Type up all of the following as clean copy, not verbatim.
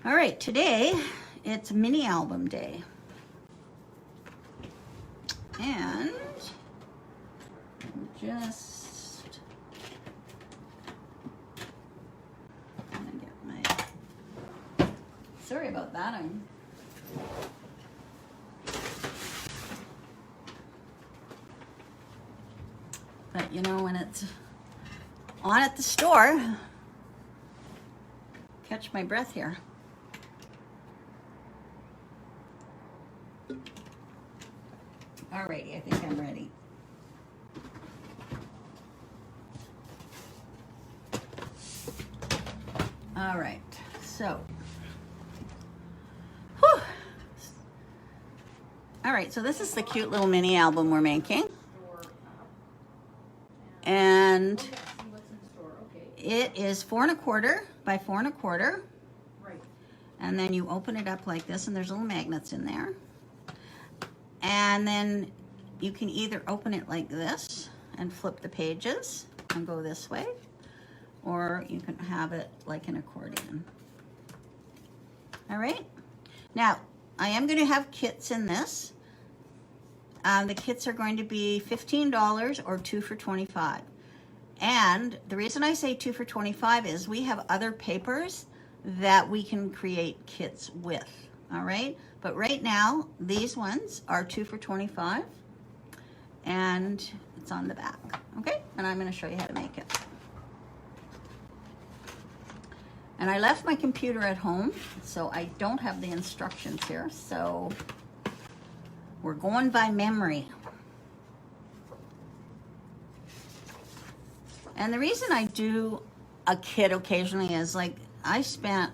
All right, today it's mini album day. And just gonna get my, sorry about that. But you know, when it's on at the store, catch my breath here. Alrighty, I think I'm ready. All right, so, whew. All right, so this is the cute little mini album we're making. And it is 4 1/4 by 4 1/4. And then you open it up like this, and there's little magnets in there. And then you can either open it like this and flip the pages and go this way, or you can have it like an accordion. All right. Now, I am going to have kits in this. The kits are going to be $15 or 2 for $25. And the reason I say 2 for $25 is we have other papers that we can create kits with. All right. But right now, these ones are 2 for $25, and it's on the back, okay? And I'm gonna show you how to make it. And I left my computer at home, so I don't have the instructions here, so we're going by memory. And the reason I do a kit occasionally is like I spent,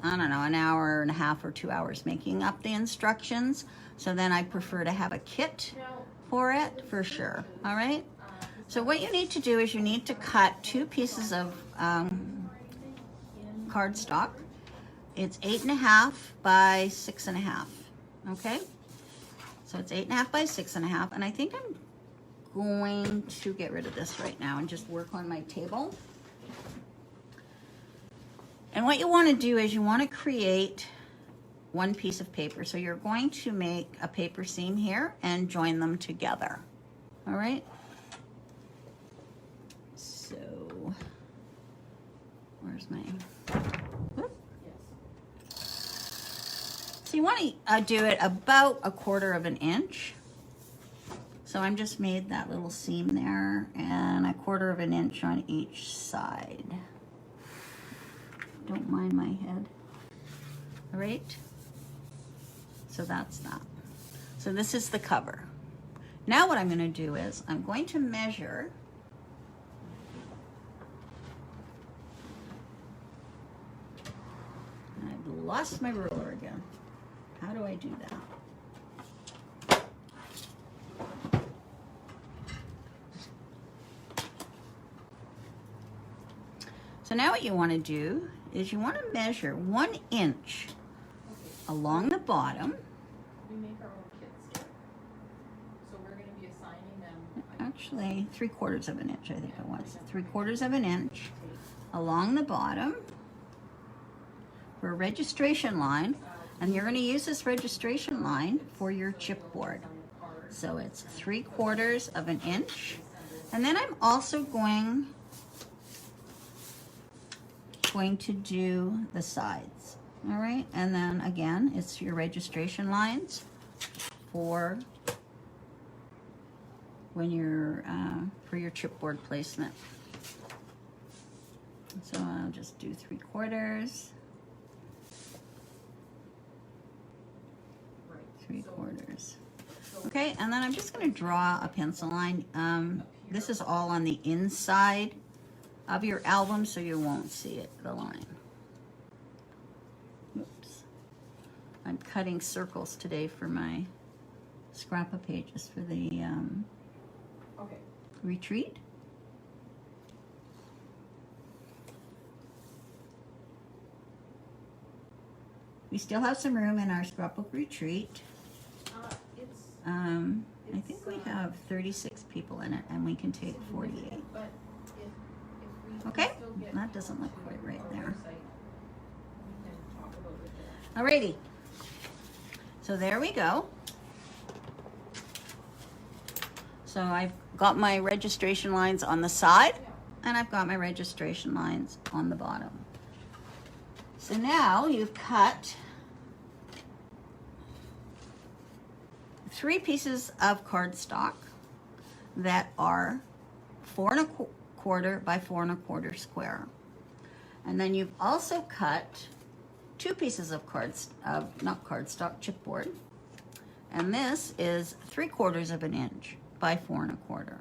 I don't know, an hour and a half or 2 hours making up the instructions. So then I prefer to have a kit for it, for sure. All right. So what you need to do is you need to cut 2 pieces of cardstock. It's 8 1/2 by 6 1/2. Okay. So it's 8 1/2 by 6 1/2. And I think I'm going to get rid of this right now and just work on my table. And what you want to do is you want to create one piece of paper. So you're going to make a paper seam here and join them together. All right. So where's my, whoop. So you want to do it about 1/4 of an inch. So I'm just made that little seam there and 1/4 of an inch on each side. Don't mind my head. All right. So that's that. So this is the cover. Now what I'm going to do is I'm going to measure and I've lost my ruler again. How do I do that? So now what you want to do is you want to measure 1 inch along the bottom. We make our own kits here. So we're going to be assigning them. Actually, 3/4 of an inch, I think it was. 3/4 of an inch along the bottom for a registration line. And you're going to use this registration line for your chipboard. So it's 3/4 of an inch. And then I'm also going to do the sides. All right, and then again, it's your registration lines for when you're for your chipboard placement. So I'll just do 3/4, 3/4. Okay, and then I'm just going to draw a pencil line. This is all on the inside of your album, so you won't see it, the line. Oops. I'm cutting circles today for my scrap of pages for the retreat. We still have some room in our scrapbook retreat. I think we have 36 people in it, and we can take 48. Okay, that doesn't look quite right there. Alrighty. So there we go. So I've got my registration lines on the side, and I've got my registration lines on the bottom. So now you've cut 3 pieces of cardstock that are 4 1/4 by 4 1/4 square. And then you've also cut 2 pieces of not cardstock, chipboard. And this is 3/4 of an inch by 4 1/4.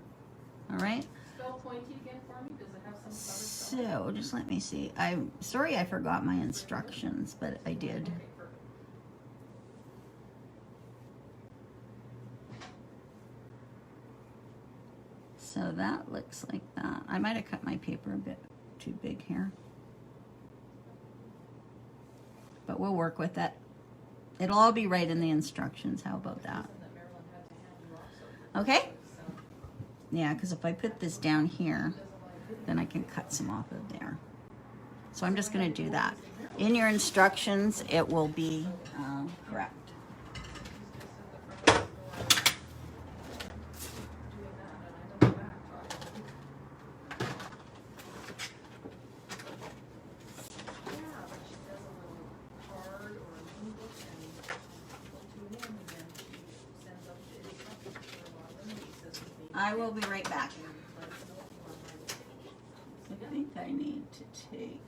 All right? Spell pointy again for me. Does it have some color? So just let me see. I'm sorry I forgot my instructions, but I did. Okay, perfect. So that looks like that. I might have cut my paper a bit too big here. But we'll work with it. It'll all be right in the instructions. How about that? Something that Marilyn had to hand you off, so Okay? so Yeah, because if I put this down here, then I can cut some off of there. So I'm just going to do that. In your instructions, it will be correct. I will be right back. I think I need to take...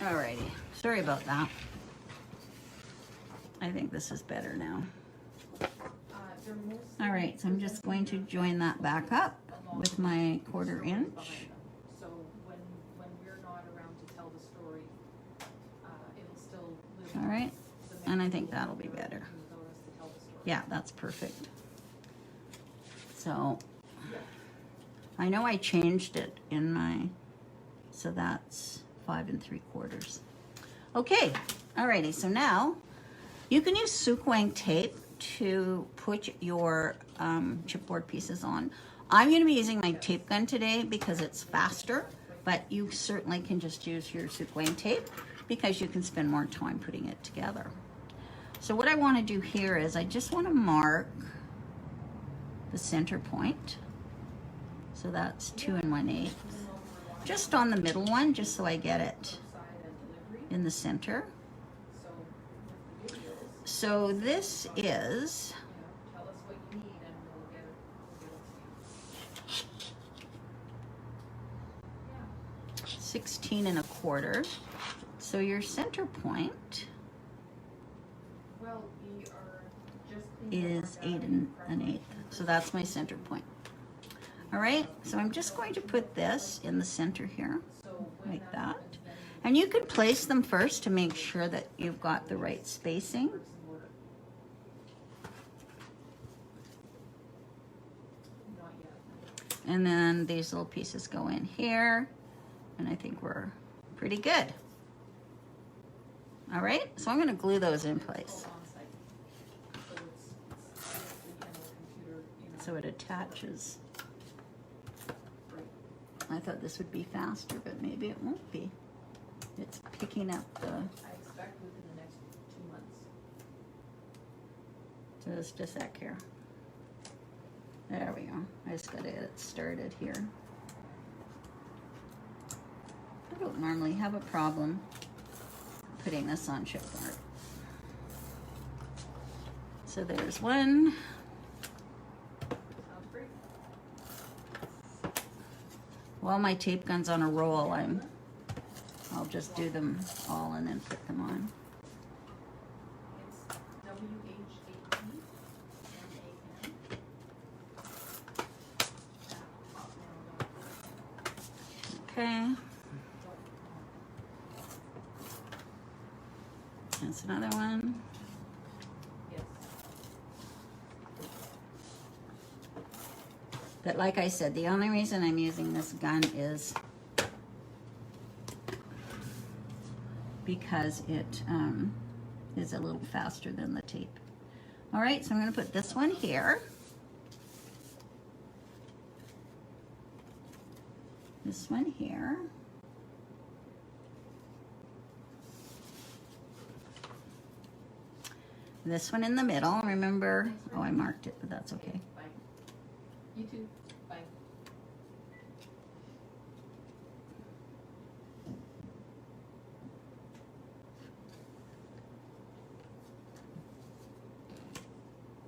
Alrighty, sorry about that. I think this is better now. Alright, so I'm just going to join that back up with my 1/4 inch. So when we're not around to tell the story, it'll still live. Alright, and I think that'll be better. Yeah, that's perfect. So, I know I changed it in my, so that's 5 3/4. Okay, alrighty, so now you can use Sukwang tape to put your chipboard pieces on. I'm going to be using my tape gun today because it's faster, but you certainly can just use your Sukwang tape because you can spend more time putting it together. So what I want to do here is I just want to mark the center point. So that's 2 1/8. Just on the middle one, just so I get it in the center. So this is Tell us what you need and we'll get it to you. 16 1/4. So your center point Well, we are just is 8 1/8. So that's my center point. All right, so I'm just going to put this in the center here, like that. And you can place them first to make sure that you've got the right spacing. And then these little pieces go in here, and I think we're pretty good. All right, so I'm going to glue those in place. So it attaches. I thought this would be faster, but maybe it won't be. It's picking up the... I expect within the next 2 months. Just a sec here. There we go. I just got to get it started here. I don't normally have a problem putting this on chipboard. So there's one. Sounds great. While my tape gun's on a roll, I'll just do them all and then put them on. It's WHATMAN. Okay. That's another one. Yes. But like I said, the only reason I'm using this gun is because it is a little faster than the tape. All right, so I'm going to put this one here. this one here. This one in the middle, remember, oh, I marked it, but that's okay. Bye. You too. Bye.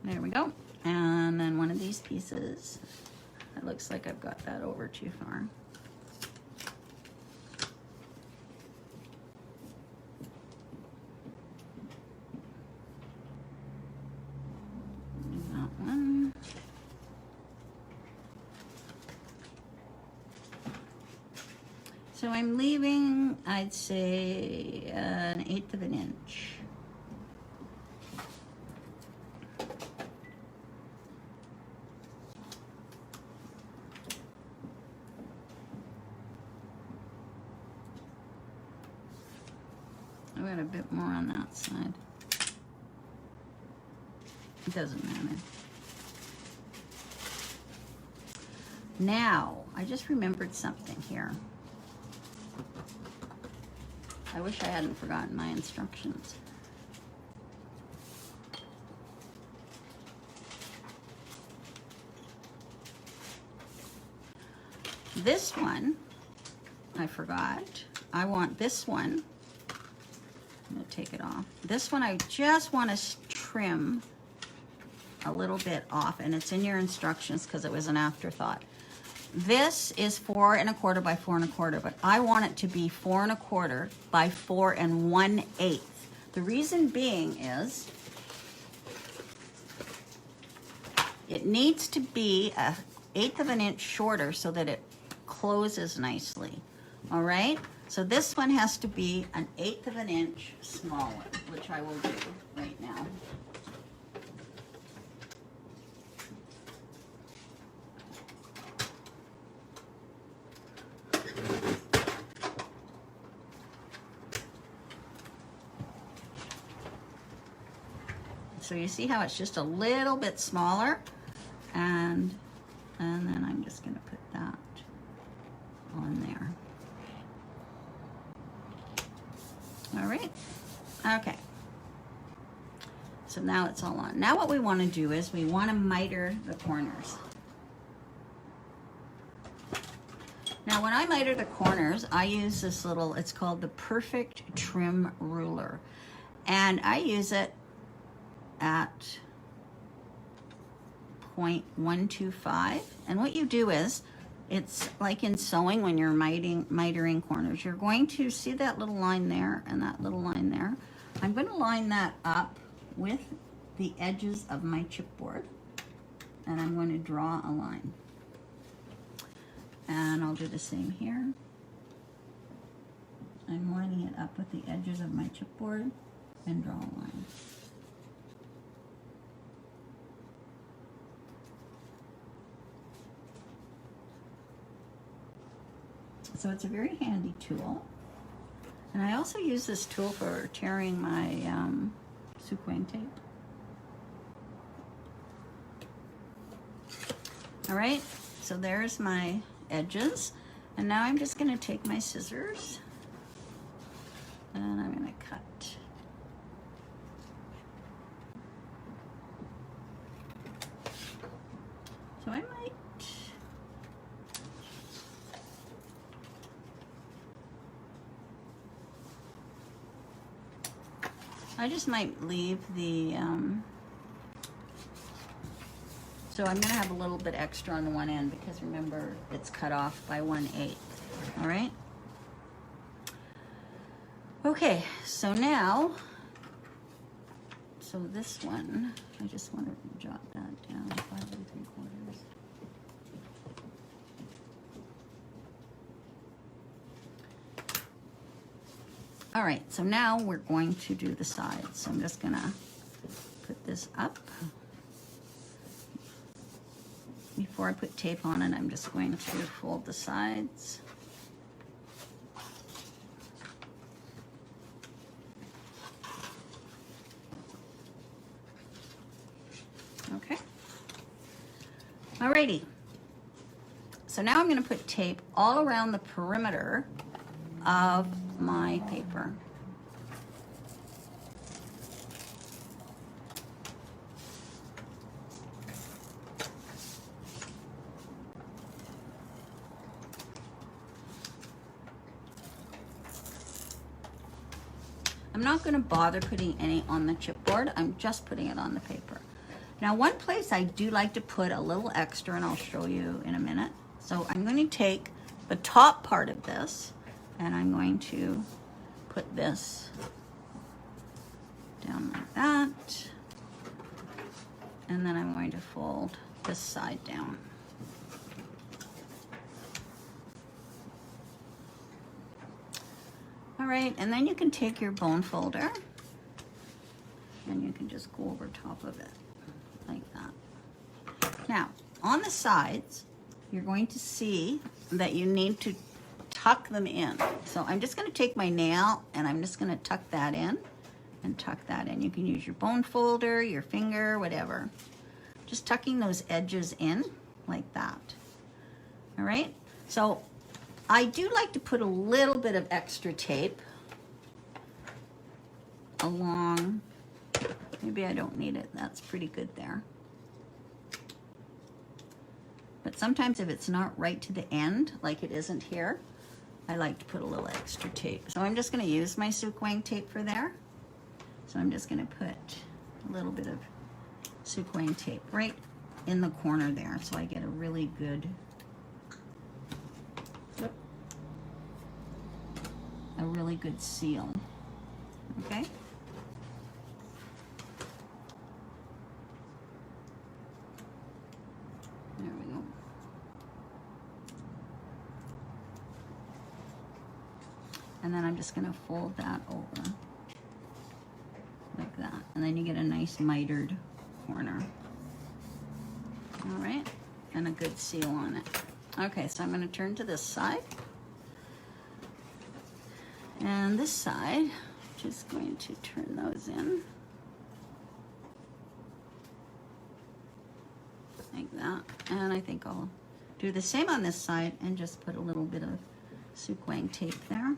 There we go. And then one of these pieces. It looks like I've got that over too far. That one. So I'm leaving, I'd say, an 1/8 of an inch. I got a bit more on that side. It doesn't matter. Now, I just remembered something here. I wish I hadn't forgotten my instructions. This one, I forgot. I want this one. I'm going to take it off. This one I just want to trim a little bit off, and it's in your instructions because it was an afterthought. This is 4 1/4 by 4 1/4, but I want it to be 4 1/4 by 4 1/8. The reason being is it needs to be a 1/8 of an inch shorter so that it closes nicely. All right? So this one has to be an 1/8 of an inch smaller, which I will do right now. So you see how it's just a little bit smaller, and then I'm just going to put that on there. All right. Okay. So now it's all on. Now what we want to do is we want to miter the corners. Now when I miter the corners, I use this little, it's called the Perfect Trim Ruler. And I use it at 0.125. And what you do is, it's like in sewing when you're mitering corners. You're going to see that little line there and that little line there. I'm going to line that up with the edges of my chipboard, and I'm going to draw a line. And I'll do the same here. I'm lining it up with the edges of my chipboard and draw a line. So it's a very handy tool. And I also use this tool for tearing my sequin tape. All right, so there's my edges. And now I'm just gonna take my scissors and I'm gonna cut. So I might just might leave the, so I'm gonna have a little bit extra on the one end because remember it's cut off by 1/8, all right? Okay, so now, so this one, I just want to jot that down, 5 3/4. All right, so now we're going to do the sides. So I'm just gonna put this up. Before I put tape on it, I'm just going to fold the sides. Okay. Alrighty. so now I'm going to put tape all around the perimeter of my paper. I'm not going to bother putting any on the chipboard. I'm just putting it on the paper. Now, one place I do like to put a little extra, and I'll show you in a minute. So I'm going to take the top part of this, and I'm going to put this down like that. And then I'm going to fold this side down. All right, and then you can take your bone folder and you can just go over top of it like that. Now, on the sides, you're going to see that you need to tuck them in. So I'm just going to take my nail and I'm just going to tuck that in and tuck that in. You can use your bone folder, your finger, whatever. Just tucking those edges in like that. All right, so I do like to put a little bit of extra tape along. Maybe I don't need it. That's pretty good there. But sometimes if it's not right to the end, like it isn't here, I like to put a little extra tape. So I'm just going to use my Sukwang tape for there. So I'm just going to put a little bit of Sukwang tape right in the corner there so I get a really good seal. Okay? There we go. And then I'm just going to fold that over like that. And then you get a nice mitered corner. All right? And a good seal on it. Okay, so I'm going to turn to this side. And this side, just going to turn those in. Like that. And I think I'll do the same on this side and just put a little bit of Sukwang tape there.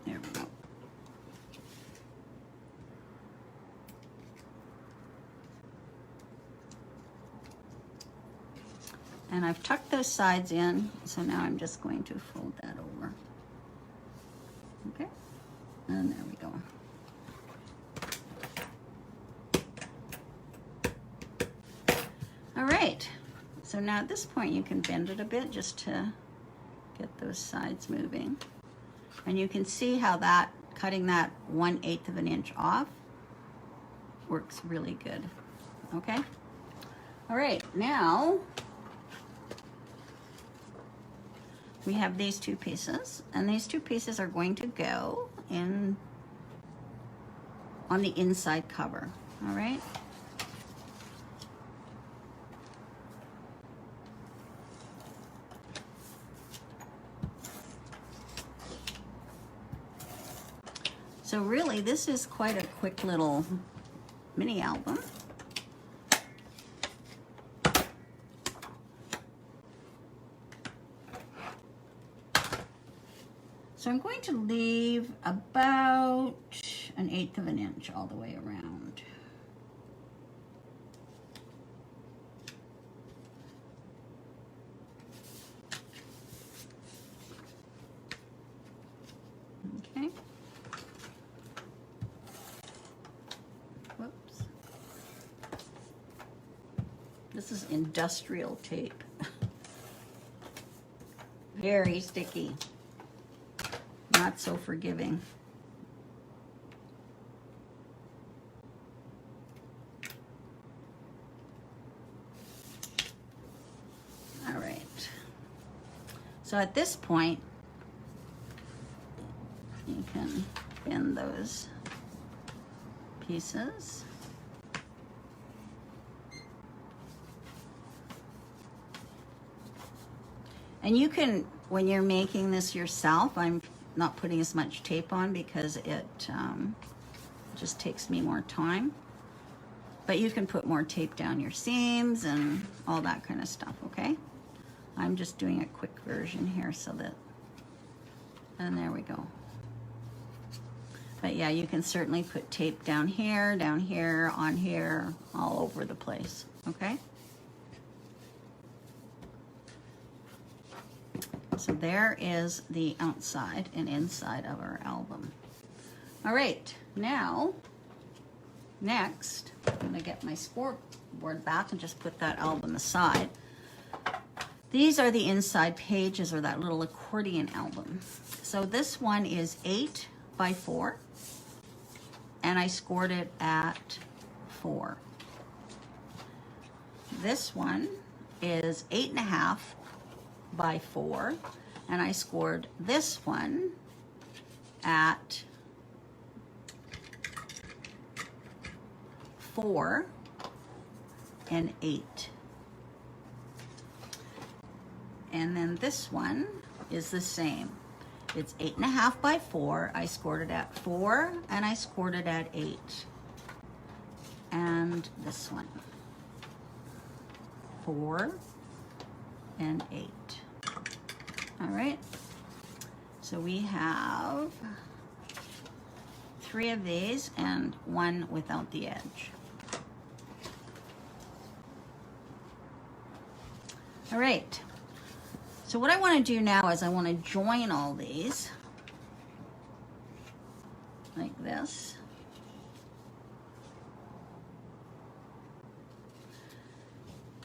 There we go. And I've tucked those sides in, so now I'm just going to fold that over. Okay, and there we go. All right, so now at this point you can bend it a bit just to get those sides moving. And you can see how that, cutting that 1/8 of an inch off works really good, okay? All right, now we have these two pieces, and these two pieces are going to go in on the inside cover, all right? So really, this is quite a quick little mini album. So I'm going to leave about 1/8 of an inch all the way around. Okay. Whoops. This is industrial tape. Very sticky. Not so forgiving. All right. So at this point, you can bend those pieces. And you can, when you're making this yourself, I'm not putting as much tape on because it just takes me more time. But you can put more tape down your seams and all that kind of stuff, okay? I'm just doing a quick version here so that, and there we go. But yeah, you can certainly put tape down here, on here, all over the place, okay? So there is the outside and inside of our album. All right, now, next, I'm gonna get my scoreboard back and just put that album aside. These are the inside pages, or that little accordion album. So this one is 8 by 4, and I scored it at 4. This one is 8.5 by 4, and I scored this one at 4 and 8. And then this one is the same. It's 8.5 by 4. I scored it at 4, and I scored it at 8. And this one, 4 and 8. All right. So we have 3 of these and 1 without the edge. All right. So what I want to do now is I want to join all these like this.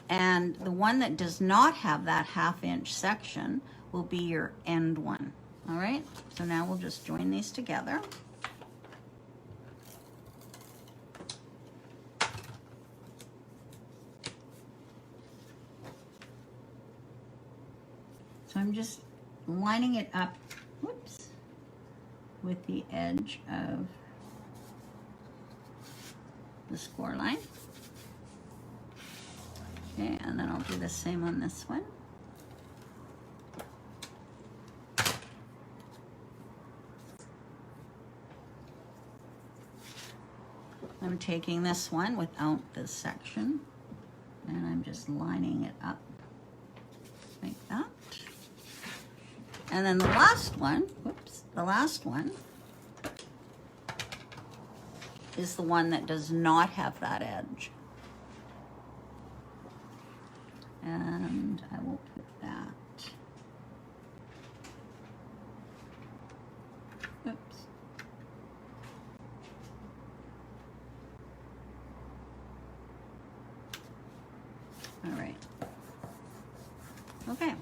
And the one that does not have that 1/2 inch section will be your end one. All right, so now we'll just join these together. So I'm just lining it up, whoops, with the edge of the score line. Okay, and then I'll do the same on this one. I'm taking this one without this section, and I'm just lining it up like that. And then the last one, whoops, the last one is the one that does not have that edge. And I will put that, oops. All right. Okay.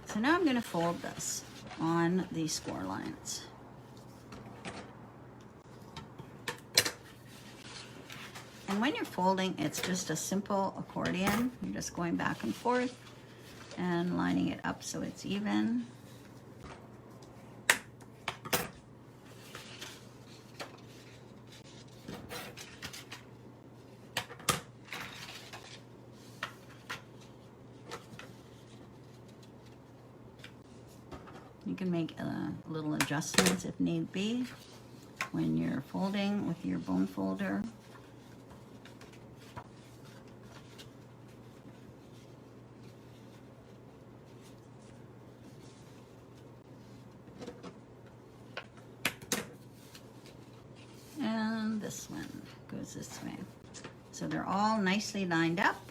So now I'm going to fold this on the score lines. And when you're folding, it's just a simple accordion. You're just going back and forth and lining it up so it's even. You can make little adjustments if need be when you're folding with your bone folder. And this one goes this way. So they're all nicely lined up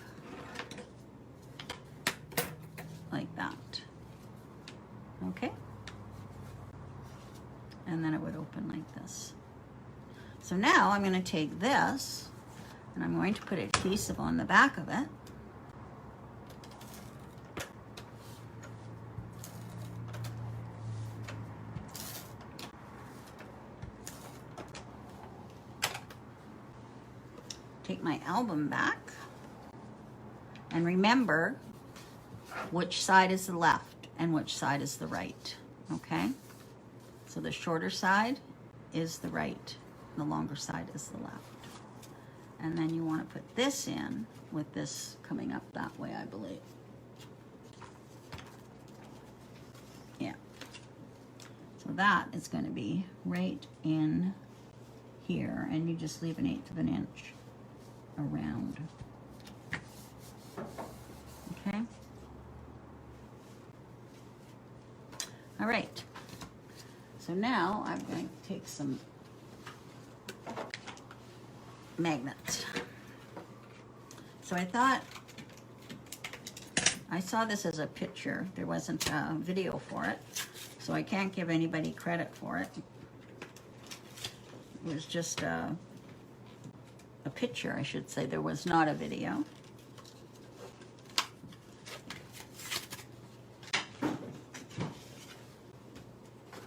like that. Okay? And then it would open like this. So now I'm going to take this and I'm going to put adhesive on the back of it. Take my album back and remember which side is the left and which side is the right, okay? So the shorter side is the right, the longer side is the left. And then you want to put this in with this coming up that way, I believe. Yeah. So that is going to be right in here, and you just leave 1/8 of an inch around. Okay? All right. So now I'm going to take some magnets. So I saw this as a picture. There wasn't a video for it, so I can't give anybody credit for it. It was just a picture, I should say. There was not a video.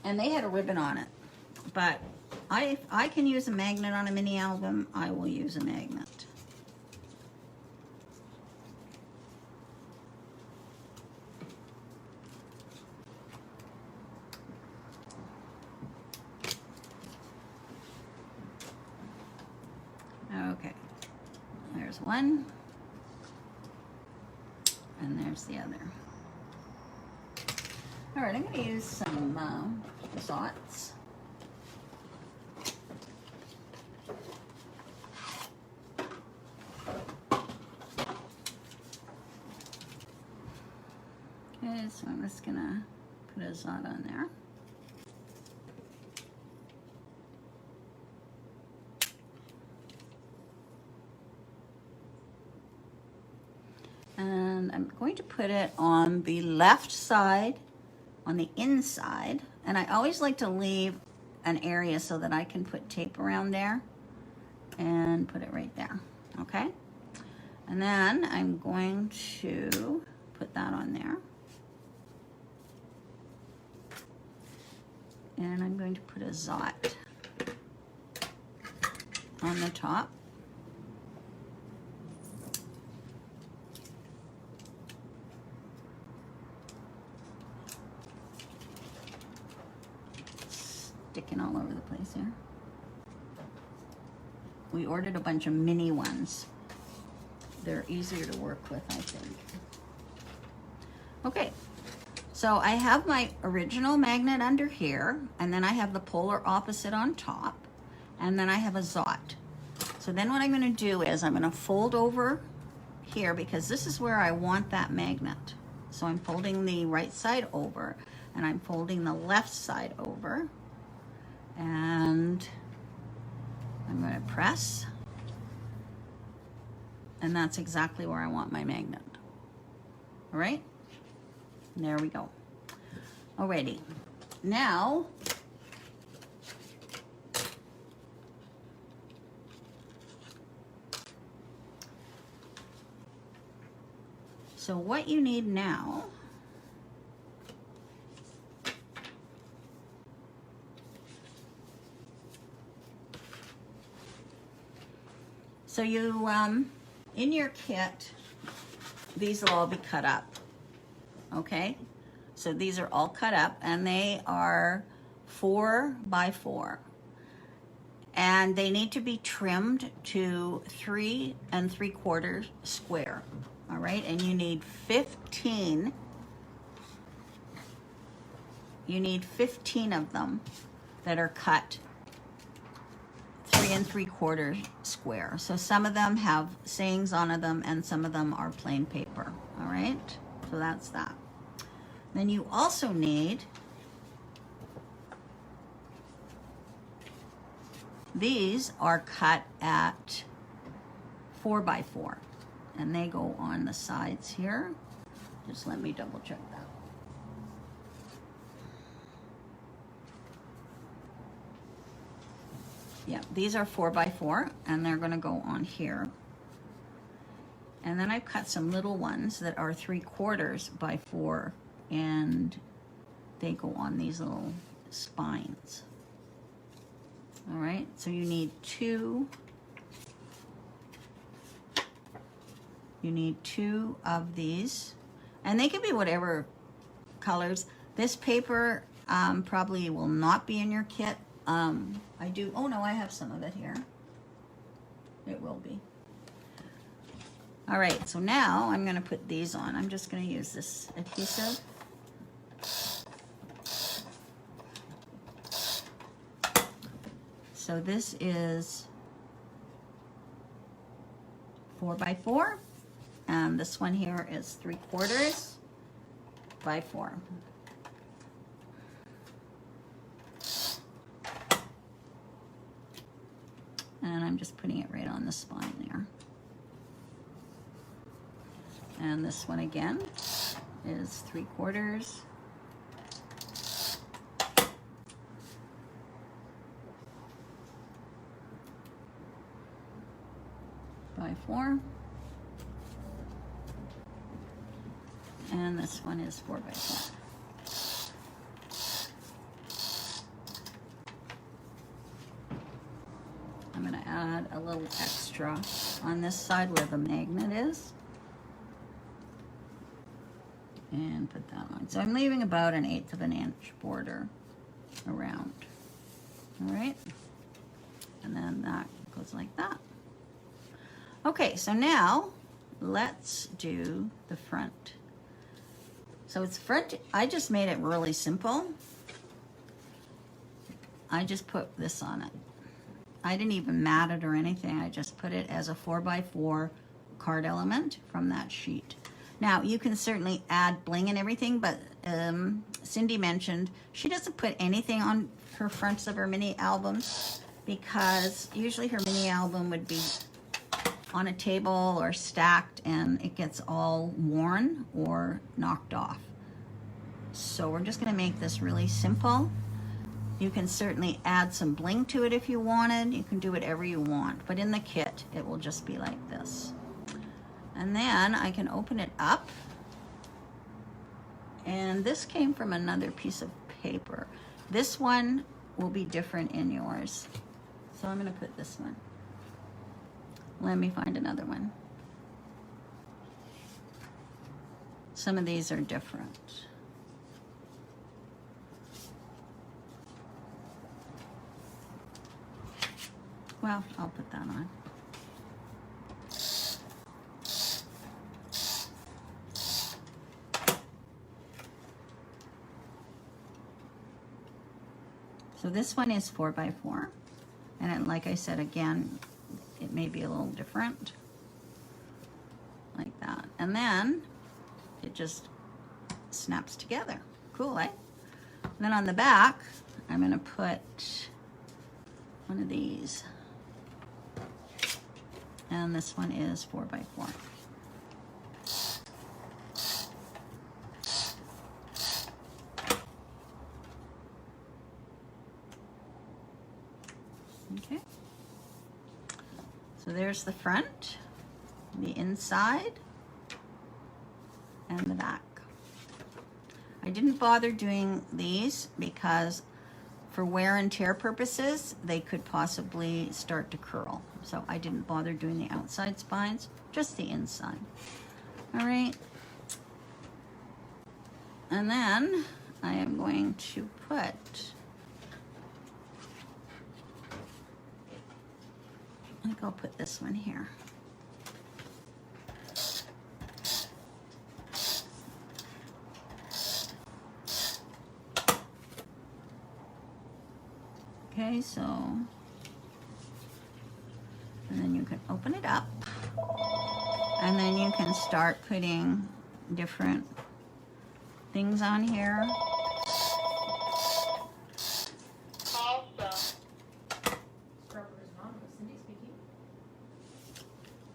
And they had a ribbon on it, but I can use a magnet on a mini album. I will use a magnet. Okay, there's one, and there's the other. All right, I'm going to use some dots. Okay, so I'm just going to put a dot on there. And I'm going to put it on the left side, on the inside, and I always like to leave an area so that I can put tape around there and put it right there, okay? And then I'm going to put that on there. And I'm going to put a dot on the top. Sticking all over the place here. We ordered a bunch of mini ones. They're easier to work with, I think. Okay, so I have my original magnet under here, and then I have the polar opposite on top, and then I have a dot. So then what I'm going to do is I'm going to fold over here, because this is where I want that magnet. So I'm folding the right side over, and I'm folding the left side over. And I'm going to press, and that's exactly where I want my magnet. All right, there we go. Alrighty, now so what you need now So you, in your kit, these will all be cut up, okay? So these are all cut up, and they are 4 by 4. And they need to be trimmed to 3 3/4 square, all right? And you need 15. You need 15 of them that are cut 3 3/4 square. So some of them have sayings on them, and some of them are plain paper. All right, so that's that. Then you also need these are cut at 4 by 4, and they go on the sides here. Just let me double check that. Yeah, these are 4 by 4, and they're going to go on here. And then I've cut some little ones that are 3/4 by 4, and they go on these little spines. All right, so you need 2. You need 2 of these, and they can be whatever colors. This paper probably will not be in your kit. I do, oh no, I have some of it here. It will be. All right, so now I'm gonna put these on. I'm just gonna use this adhesive. So this is 4x4, and this one here is 3/4 by 4. And I'm just putting it right on the spine there. And this one again is 3/4 by 4. And this one is 4x4. I'm going to add a little extra on this side where the magnet is. And put that on. So I'm leaving about 1/8 of an inch border around. All right. And then that goes like that. Okay, so now let's do the front. So it's front, I just made it really simple. I just put this on it. I didn't even mat it or anything. I just put it as a 4x4 card element from that sheet. Now, you can certainly add bling and everything, but Cindy mentioned she doesn't put anything on her fronts of her mini albums because usually her mini album would be on a table or stacked and it gets all worn or knocked off. So we're just going to make this really simple. You can certainly add some bling to it if you wanted. You can do whatever you want, but in the kit it will just be like this. And then I can open it up, and this came from another piece of paper. This one will be different in yours, so I'm going to put this one. Let me find another one. Some of these are different. Well, I'll put that on. So this one is 4x4, and then, like I said, again, it may be a little different, like that. And then it just snaps together. Cool, eh? And then on the back, I'm gonna put one of these. And this one is 4x4. Okay. So there's the front, the inside, and the back. I didn't bother doing these because for wear and tear purposes, they could possibly start to curl. So I didn't bother doing the outside spines, just the inside. All right. And then I am going to put, I think I'll put this one here. Okay, so, and then you can open it up, and then you can start putting different things on here.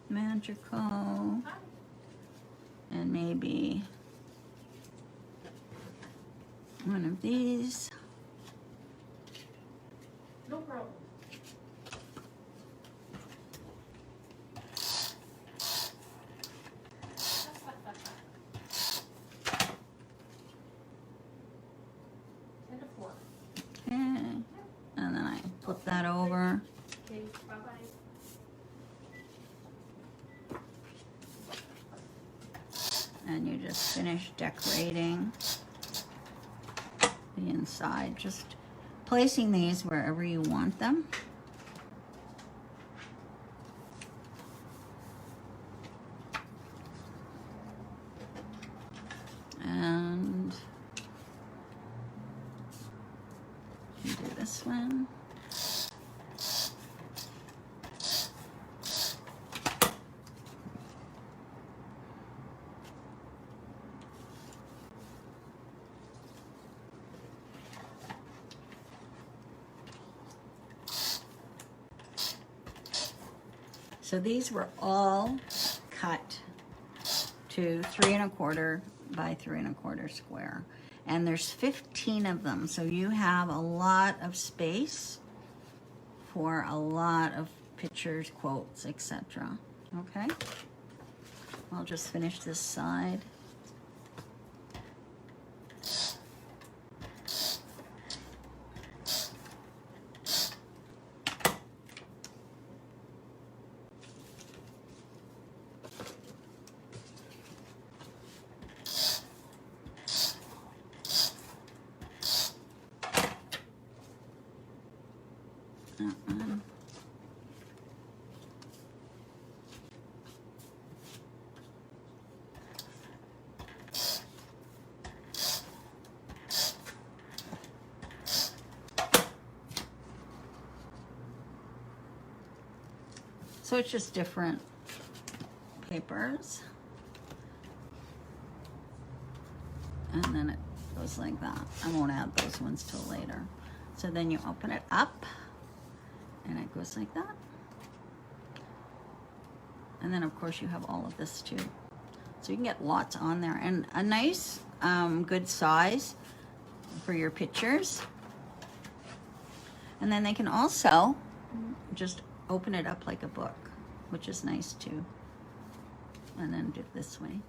Magical. Hi. And maybe one of these. No problem. And a fork. Okay. And then I flip that over. Okay, bye-bye. And you just finish decorating the inside. Just placing these wherever you want them. And you do this one. So these were all cut to 3 1/4 by 3 1/4 square. And there's 15 of them. So you have a lot of space for a lot of pictures, quotes, etc. Okay? I'll just finish this side. So it's just different papers. And then it goes like that. I won't add those ones till later. So then you open it up and it goes like that. And then of course you have all of this too. So you can get lots on there, and a nice good size for your pictures. And then they can also just open it up like a book, which is nice too. And then do it this way.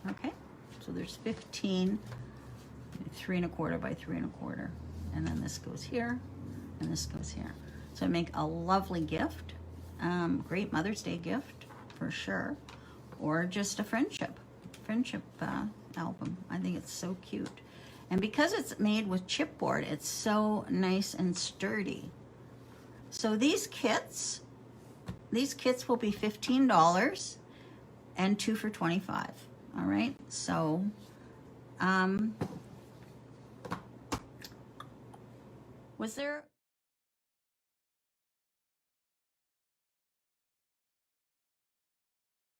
Okay, so there's 15, 3 1/4 by 3 1/4. And then this goes here, and this goes here. So make a lovely gift, great Mother's Day gift for sure, or just a friendship album. I think it's so cute. And because it's made with chipboard, it's so nice and sturdy. So these kits will be $15 and 2 for $25. All right. So, was there